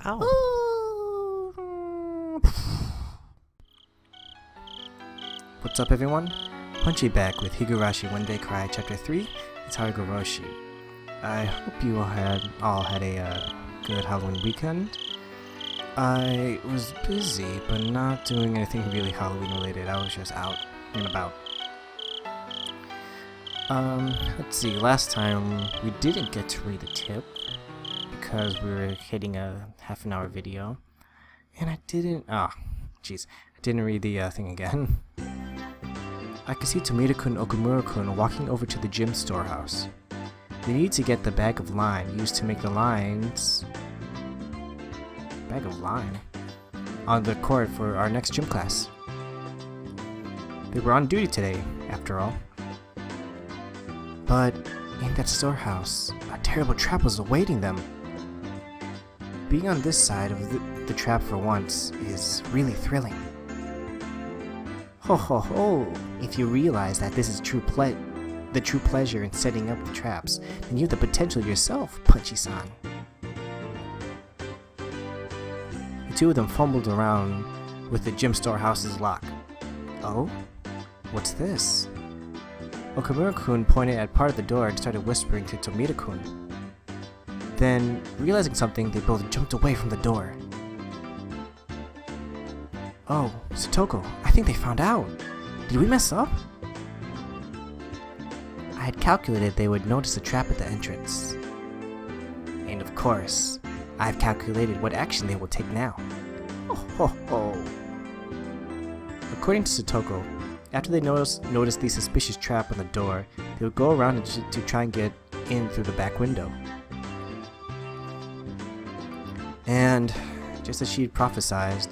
Ow. What's up, everyone? Punchy back with Higurashi One Day Cry Chapter 3. It's Higurashi. I hope you all had a good Halloween weekend. I was busy, but not doing anything really Halloween related. I was just out and about. Let's see, last time we didn't get to read the tip because we were hitting a half-an-hour video. And I didn't read the thing again. I could see Tomita-kun and Okumura-kun walking over to the gym storehouse. They need to get the bag of line used to make the lines... Bag of line? On the court for our next gym class. They were on duty today, after all. But in that storehouse, a terrible trap was awaiting them. Being on this side of the trap for once is really thrilling. Ho ho ho! If you realize that this is the true pleasure in setting up the traps, then you have the potential yourself, Punchy-san. The two of them fumbled around with the gym storehouse's lock. Oh? What's this? Okumura-kun pointed at part of the door and started whispering to Tomita-kun. Then, realizing something, they both jumped away from the door. Oh, Satoko, I think they found out. Did we mess up? I had calculated they would notice a trap at the entrance. And of course, I've calculated what action they will take now. Oh ho ho! According to Satoko, after they noticed the suspicious trap on the door, they would go around to try and get in through the back window. And, just as she had prophesied,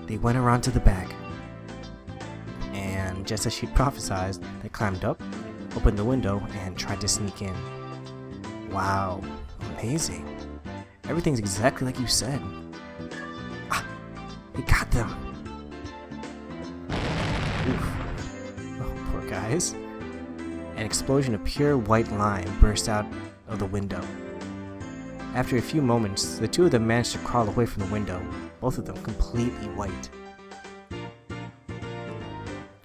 they went around to the back. And just as she'd prophesied, they climbed up, opened the window, and tried to sneak in. Wow, amazing. Everything's exactly like you said. Ah, we got them. Oof. Oh, poor guys. An explosion of pure white line burst out of the window. After a few moments, the two of them managed to crawl away from the window, both of them completely white.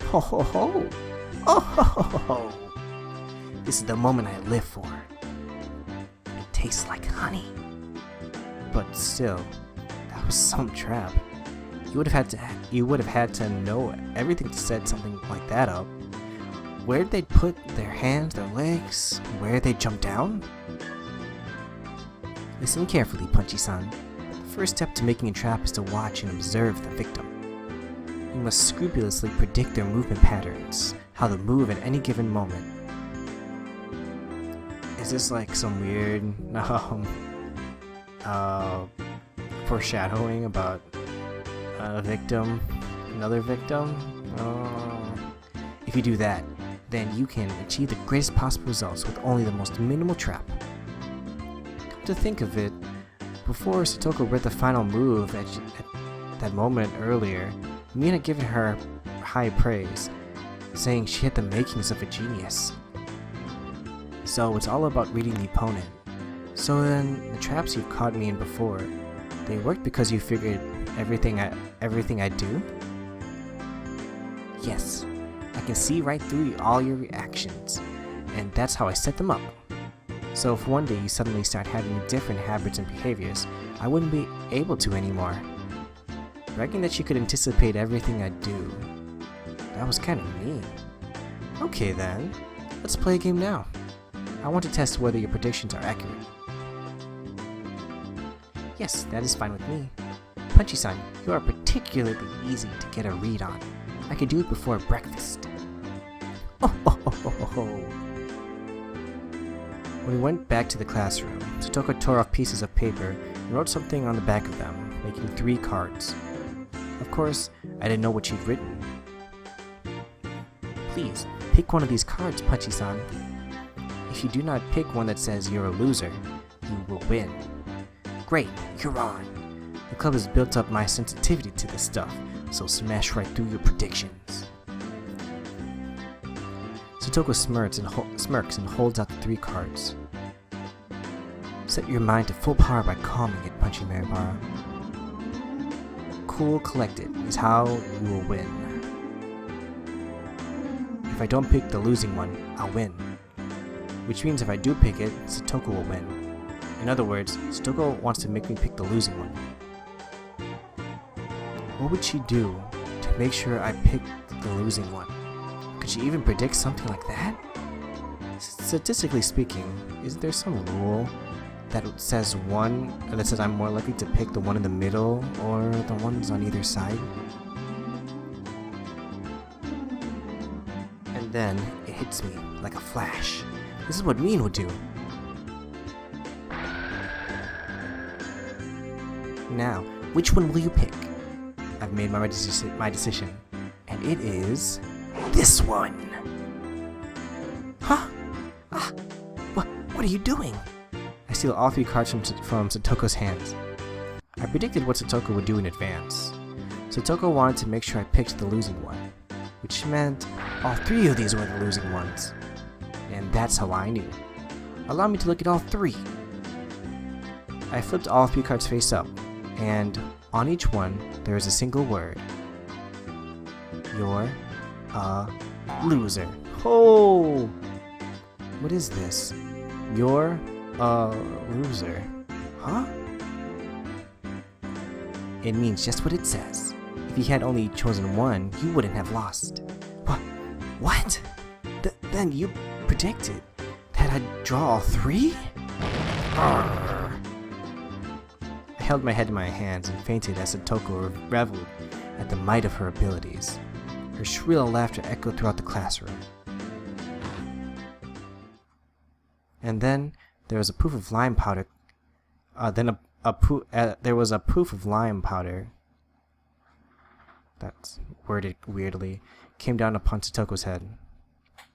Ho ho ho! Oh ho ho ho! This is the moment I live for. It tastes like honey. But still, that was some trap. You would have had to know everything to set something like that up. Where'd they put their hands, their legs? Where'd they jump down? Listen carefully, Punchy-san. The first step to making a trap is to watch and observe the victim. You must scrupulously predict their movement patterns, how they move at any given moment. Is this like some weird, foreshadowing about a victim, another victim? If you do that, then you can achieve the greatest possible results with only the most minimal trap. To think of it, before Satoko read the final move at that moment earlier, Mina had given her high praise, saying she had the makings of a genius. So it's all about reading the opponent. So then, the traps you've caught me in before, they worked because you figured everything I do? Yes, I can see right through all your reactions, and that's how I set them up. So if one day you suddenly start having different habits and behaviors, I wouldn't be able to anymore. Bragging that you could anticipate everything I do, that was kind of mean. Okay then, let's play a game now. I want to test whether your predictions are accurate. Yes, that is fine with me. Punchy-san, you are particularly easy to get a read on. I could do it before breakfast. Oh ho ho ho ho ho. When we went back to the classroom, Satoko tore off pieces of paper and wrote something on the back of them, making 3 cards. Of course, I didn't know what she'd written. Please, pick one of these cards, Punchy-san. If you do not pick one that says you're a loser, you will win. Great, you're on. The club has built up my sensitivity to this stuff, so smash right through your predictions. Satoko smirks and holds out the 3 cards. Set your mind to full power by calming it, Punchy Maribara. Cool collected is how you will win. If I don't pick the losing one, I'll win. Which means if I do pick it, Satoko will win. In other words, Satoko wants to make me pick the losing one. What would she do to make sure I pick the losing one? Could she even predict something like that? Statistically speaking, is there some rule that says I'm more likely to pick the one in the middle or the ones on either side? And then it hits me like a flash. This is what Mean would do. Now, which one will you pick? I've made my decision, and it is this one. Huh? What are you doing? I steal all 3 cards from Satoko's hands. I predicted what Satoko would do in advance. Satoko wanted to make sure I picked the losing one, which meant all 3 of these were the losing ones. And that's how I knew. Allow me to look at all 3. I flipped all 3 cards face up, and on each one there is a single word. You're a loser. Oh! What is this? You're a loser. Huh? It means just what it says. If you had only chosen one, you wouldn't have lost. What? Then you predicted that I'd draw all 3? I held my head in my hands and fainted as Satoko reveled at the might of her abilities. Her shrill laughter echoed throughout the classroom. And then there was a poof of lime powder. There was a poof of lime powder. That's worded weirdly. Came down upon Satoko's head.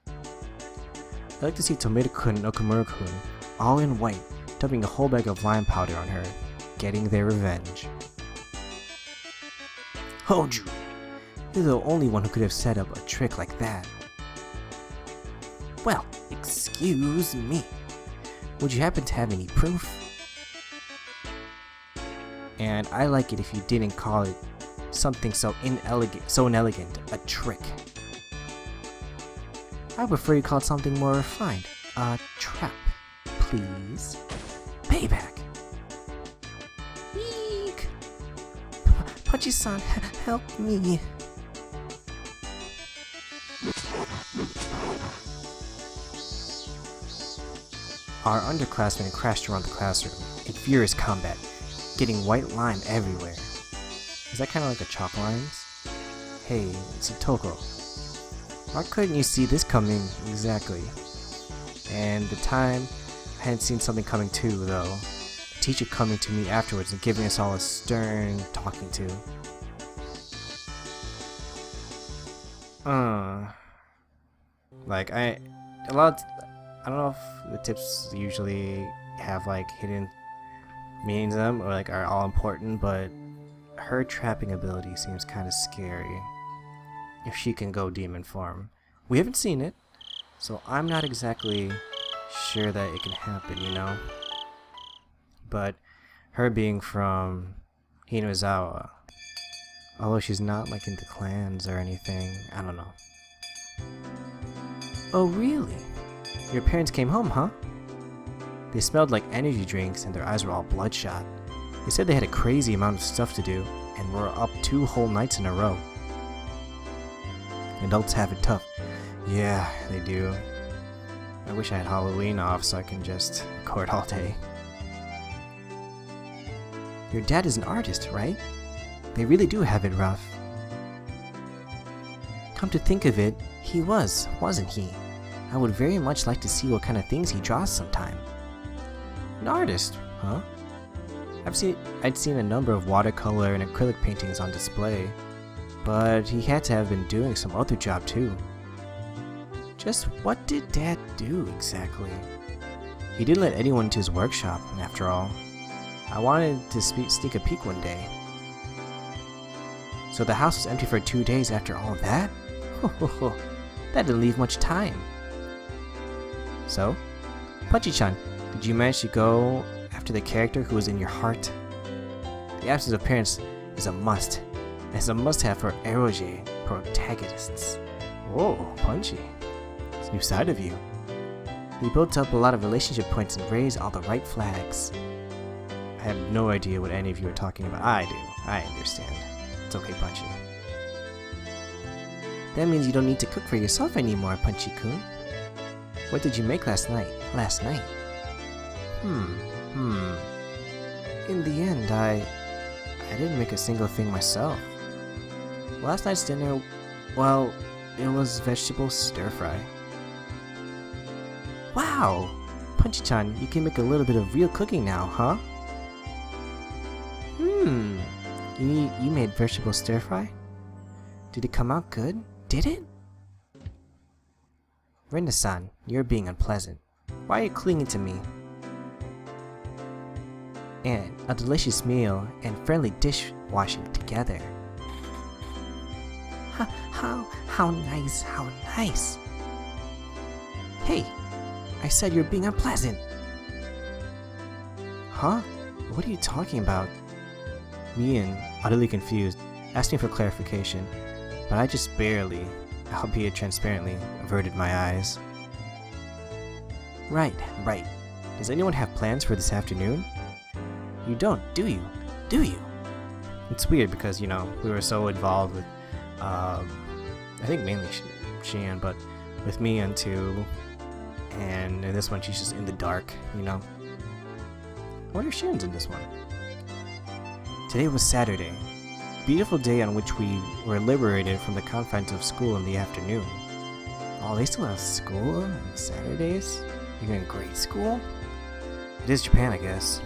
I like to see Tomoto-kun and Okamura-kun all in white, dumping a whole bag of lime powder on her, getting their revenge. Hoju! You're the only one who could have set up a trick like that. Well, excuse me. Would you happen to have any proof? And I like it if you didn't call it something so inelegant, a trick. I prefer you call it something more refined, a trap, please. Payback. Eek! Punchy-san, help me. Our underclassmen crashed around the classroom in furious combat, getting white lime everywhere. Is that kind of like the chalk lines? Hey, Satoko. Why couldn't you see this coming exactly? And the time I hadn't seen something coming too, though. The teacher coming to me afterwards and giving us all a stern talking to. I don't know if the tips usually have like hidden meanings in them or like are all important, but her trapping ability seems kind of scary. If she can go demon form. We haven't seen it, so I'm not exactly sure that it can happen, you know? But her being from Hinozawa, although she's not like into clans or anything, I don't know. Oh really? Your parents came home, huh? They smelled like energy drinks and their eyes were all bloodshot. They said they had a crazy amount of stuff to do and were up 2 whole nights in a row. Adults have it tough. Yeah, they do. I wish I had Halloween off so I can just record all day. Your dad is an artist, right? They really do have it rough. Come to think of it, he was, wasn't he? I would very much like to see what kind of things he draws sometime. An artist, huh? I'd seen a number of watercolor and acrylic paintings on display, but he had to have been doing some other job too. Just what did Dad do exactly? He didn't let anyone into his workshop, after all. I wanted to sneak a peek one day. So the house was empty for 2 days after all of that? That didn't leave much time. So, Punchy-chan, did you manage to go after the character who is in your heart? The absence of parents is a must. It's a must-have for eroge protagonists. Whoa, Punchy. It's a new side of you. You built up a lot of relationship points and raised all the right flags. I have no idea what any of you are talking about. I do. I understand. It's okay, Punchy. That means you don't need to cook for yourself anymore, Punchy-kun. What did you make last night? In the end, I didn't make a single thing myself. Last night's dinner, well, it was vegetable stir-fry. Wow! Punchy-chan, you can make a little bit of real cooking now, huh? You made vegetable stir-fry? Did it come out good? Did it? Rena-san, you're being unpleasant. Why are you clinging to me? And a delicious meal and friendly dishwashing together. How nice, how nice. Hey, I said you're being unpleasant. Huh? What are you talking about? Mian, utterly confused, asked me for clarification, but I just barely, albeit transparently, averted my eyes. Right. Does anyone have plans for this afternoon? You don't, do you? Do you? It's weird because, you know, we were so involved with, I think mainly Shian, but with Mian too, and in this one she's just in the dark, you know? I wonder if Shian's in this one. Today was Saturday, a beautiful day on which we were liberated from the confines of school in the afternoon. Oh, they still have school on Saturdays? You're in grade school? It is Japan, I guess.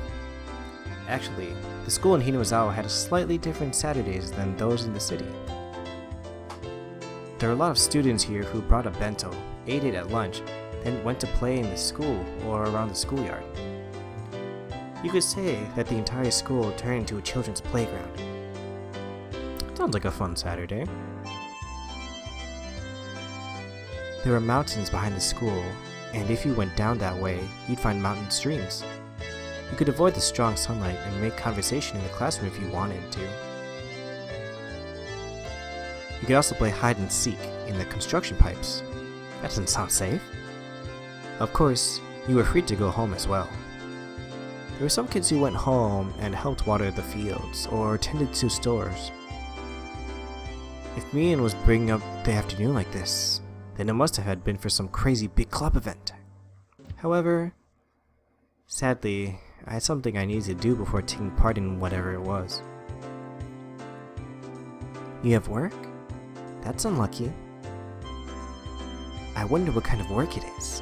Actually, the school in Hinazawa had slightly different Saturdays than those in the city. There are a lot of students here who brought a bento, ate it at lunch, then went to play in the school or around the schoolyard. You could say that the entire school turned into a children's playground. Sounds like a fun Saturday. There were mountains behind the school, and if you went down that way, you'd find mountain streams. You could avoid the strong sunlight and make conversation in the classroom if you wanted to. You could also play hide and seek in the construction pipes. That doesn't sound safe. Of course, you were free to go home as well. There were some kids who went home and helped water the fields or tended to stores. If Mian was bringing up the afternoon like this, then it must have been for some crazy big club event. However, sadly, I had something I needed to do before taking part in whatever it was. You have work? That's unlucky. I wonder what kind of work it is.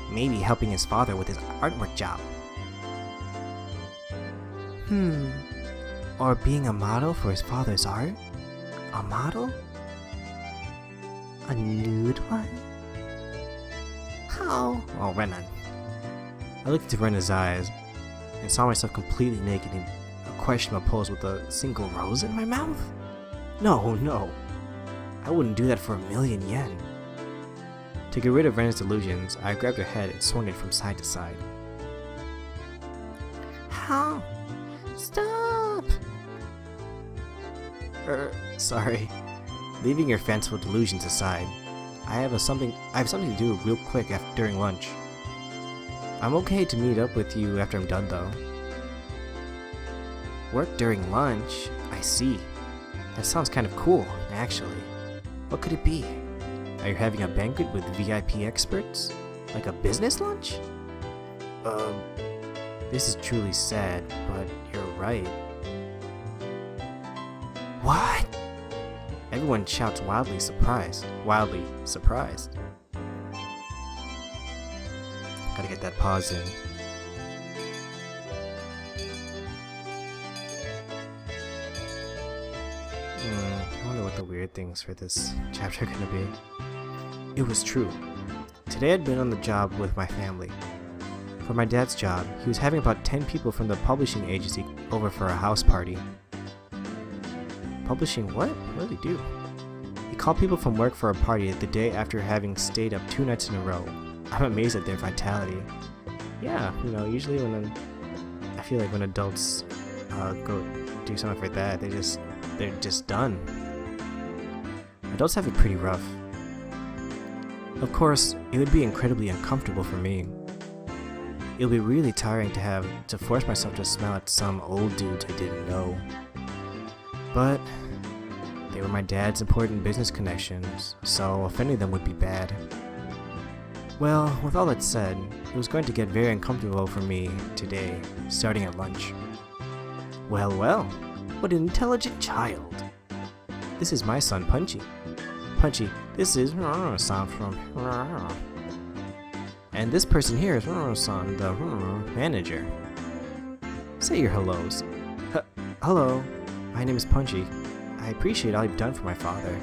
Maybe helping his father with his artwork job. Or being a model for his father's art? A model? A nude one? How? Oh, Renan. I looked into Rena's eyes and saw myself completely naked in a questionable pose with a single rose in my mouth? No. I wouldn't do that for 1,000,000 yen. To get rid of Rena's delusions, I grabbed her head and swung it from side to side. How? Stop! Sorry. Leaving your fanciful delusions aside, I have something to do real quick during lunch. I'm okay to meet up with you after I'm done though. Work during lunch? I see. That sounds kind of cool, actually. What could it be? Are you having a banquet with VIP experts? Like a business lunch? This is truly sad, but you're right. What? Everyone shouts wildly surprised. Gotta get that pause in. I wonder what the weird things for this chapter are gonna be. It was true. Today I'd been on the job with my family. For my dad's job, he was having about 10 people from the publishing agency over for a house party. Publishing what? What did he do? He called people from work for a party the day after having stayed up 2 nights in a row. I'm amazed at their vitality. Yeah, usually when I feel like when adults go do something like that, they're just done. Adults have it pretty rough. Of course, it would be incredibly uncomfortable for me. It would be really tiring to have to force myself to smile at some old dudes I didn't know. But they were my dad's important business connections, so offending them would be bad. Well, with all that said, it was going to get very uncomfortable for me today, starting at lunch. Well, well, what an intelligent child. This is my son, Punchy. Punchy, this is son from... And this person here is son, the manager. Say your hellos. Hello, my name is Punchy. I appreciate all you've done for my father.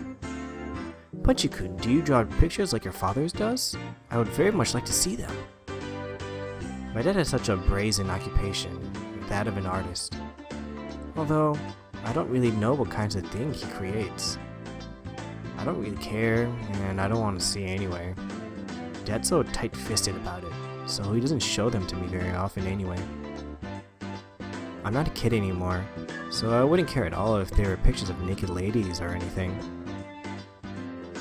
Punchy-kun, do you draw pictures like your father's does? I would very much like to see them. My dad has such a brazen occupation, that of an artist. Although, I don't really know what kinds of things he creates. I don't really care, and I don't want to see anyway. Dad's so tight-fisted about it, so he doesn't show them to me very often anyway. I'm not a kid anymore, so I wouldn't care at all if there were pictures of naked ladies or anything.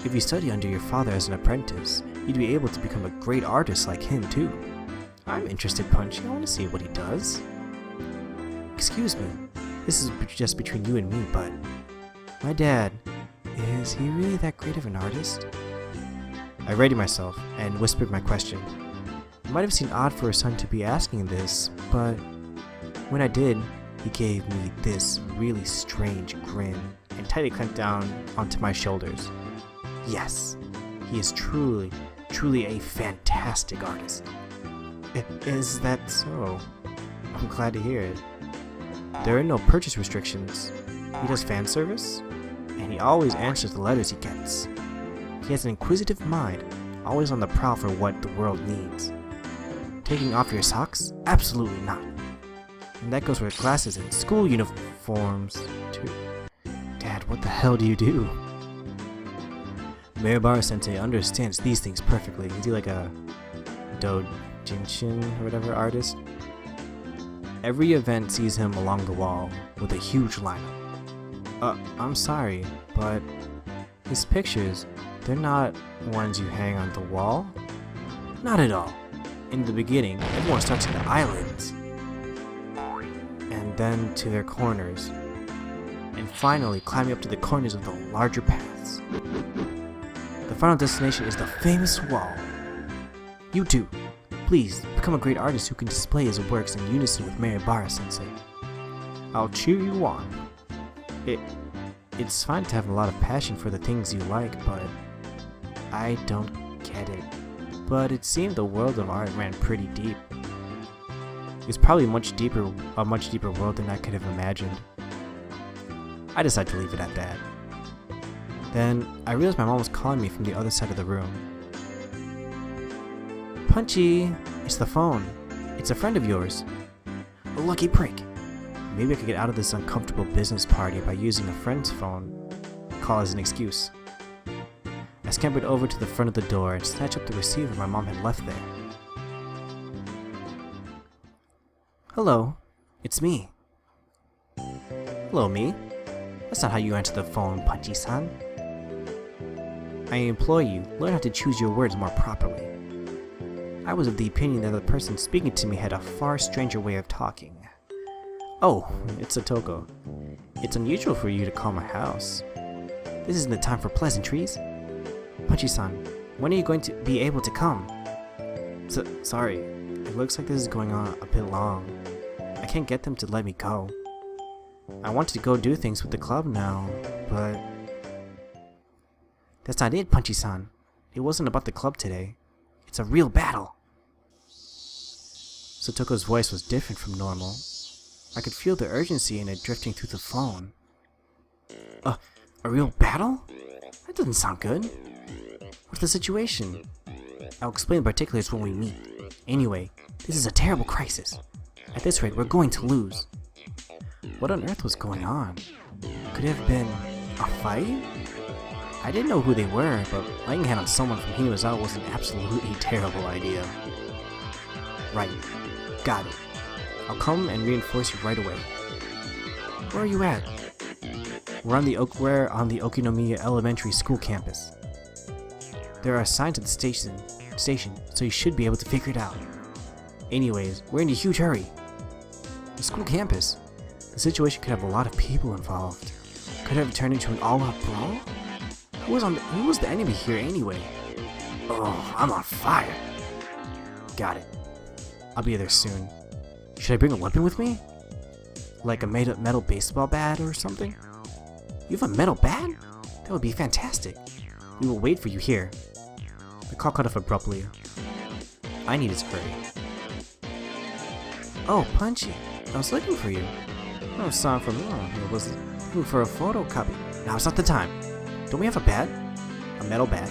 If you study under your father as an apprentice, you'd be able to become a great artist like him too. I'm interested, Punchy. I want to see what he does. Excuse me, this is just between you and me, but my dad, is he really that great of an artist? I readied myself and whispered my question. It might have seemed odd for a son to be asking this, but when I did, he gave me this really strange grin and tightly clamped down onto my shoulders. Yes, he is truly a fantastic artist. Is that so? I'm glad to hear it. There are no purchase restrictions. He does fan service, and he always answers the letters he gets. He has an inquisitive mind, always on the prowl for what the world needs. Taking off your socks? Absolutely not. And that goes for glasses and school uniforms, too. Dad, what the hell do you do? Maribara-sensei understands these things perfectly. Is he like a doujinshi or whatever artist? Every event sees him along the wall with a huge lineup. I'm sorry, but his pictures, they're not ones you hang on the wall? Not at all. In the beginning, everyone starts at the islands, and then to their corners, and finally climbing up to the corners of the larger paths. The final destination is the famous wall. You too, please become a great artist who can display his works in unison with Maribara-sensei. I'll cheer you on. It's fine to have a lot of passion for the things you like, but I don't get it. But it seemed the world of art ran pretty deep. It's probably a much deeper world than I could have imagined. I decided to leave it at that. Then I realized my mom was calling me from the other side of the room. Punchy, it's the phone. It's a friend of yours. A lucky prick. Maybe I could get out of this uncomfortable business party by using a friend's phone call as an excuse. I scampered over to the front of the door and snatched up the receiver my mom had left there. Hello, it's me. Hello, me. That's not how you answer the phone, Punchy-san. I implore you, learn how to choose your words more properly. I was of the opinion that the person speaking to me had a far stranger way of talking. Oh, it's Satoko. It's unusual for you to call my house. This isn't the time for pleasantries. Punchy-san, when are you going to be able to come? Sorry, it looks like this is going on a bit long. I can't get them to let me go. I wanted to go do things with the club now, but... That's not it, Punchy-san. It wasn't about the club today. It's a real battle. Satoko's voice was different from normal. I could feel the urgency in it drifting through the phone. A real battle? That doesn't sound good. What's the situation? I'll explain the particulars when we meet. Anyway, this is a terrible crisis. At this rate, we're going to lose. What on earth was going on? Could it have been a fight? I didn't know who they were, but laying a hand on someone from Hinazawa was an absolutely terrible idea. Right. Got it. I'll come and reinforce you right away. Where are you at? We're on the Okinomiya Elementary School campus. There are signs to the station, so you should be able to figure it out. Anyways, we're in a huge hurry. The school campus. The situation could have a lot of people involved. Could have turned into an all-out brawl? Who was the enemy here anyway? Oh, I'm on fire. Got it. I'll be there soon. Should I bring a weapon with me? Like a metal baseball bat or something? You have a metal bat? That would be fantastic. We will wait for you here. The call cut off abruptly. I need to hurry. Oh, Punchy. I was looking for you. Oh, sorry for me. I was looking for a photocopy. Now's not the time. Don't we have a bat? A metal bat?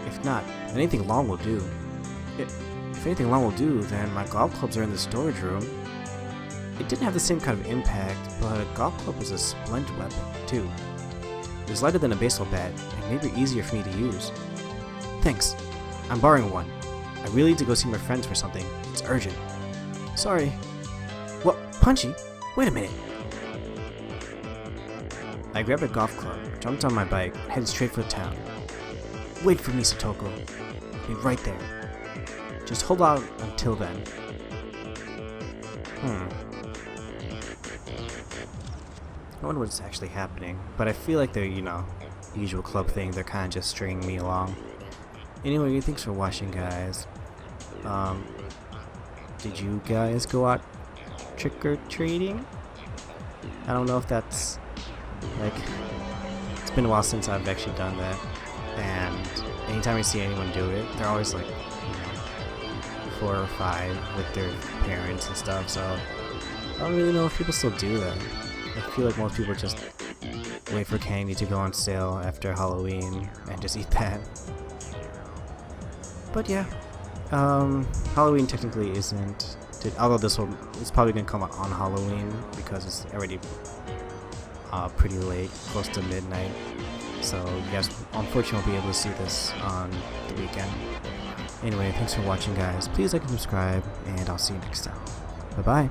If not, anything long will do. If anything long will do, then my golf clubs are in the storage room. It didn't have the same kind of impact, but a golf club was a splendid weapon, too. It was lighter than a baseball bat, and made it easier for me to use. Thanks. I'm borrowing one. I really need to go see my friends for something. It's urgent. Sorry. What? Punchy? Wait a minute. I grabbed a golf club, jumped on my bike, and headed straight for the town. Wait for me, Satoko. I'll be right there. Just hold out until then. I wonder what's actually happening, but I feel like they're, usual club thing, they're kind of just stringing me along. Anyway, thanks for watching, guys. Did you guys go out trick-or-treating? I don't know if that's, it's been a while since I've actually done that, and anytime I see anyone do it, they're always 4 or 5 with their parents and stuff, so I don't really know if people still do that. I feel like most people just wait for candy to go on sale after Halloween and just eat that. But yeah, Halloween technically isn't, although it's probably gonna come out on Halloween because it's already pretty late, close to midnight. So you guys unfortunately won't be able to see this on the weekend. Anyway, thanks for watching, guys. Please like and subscribe, and I'll see you next time. Bye bye.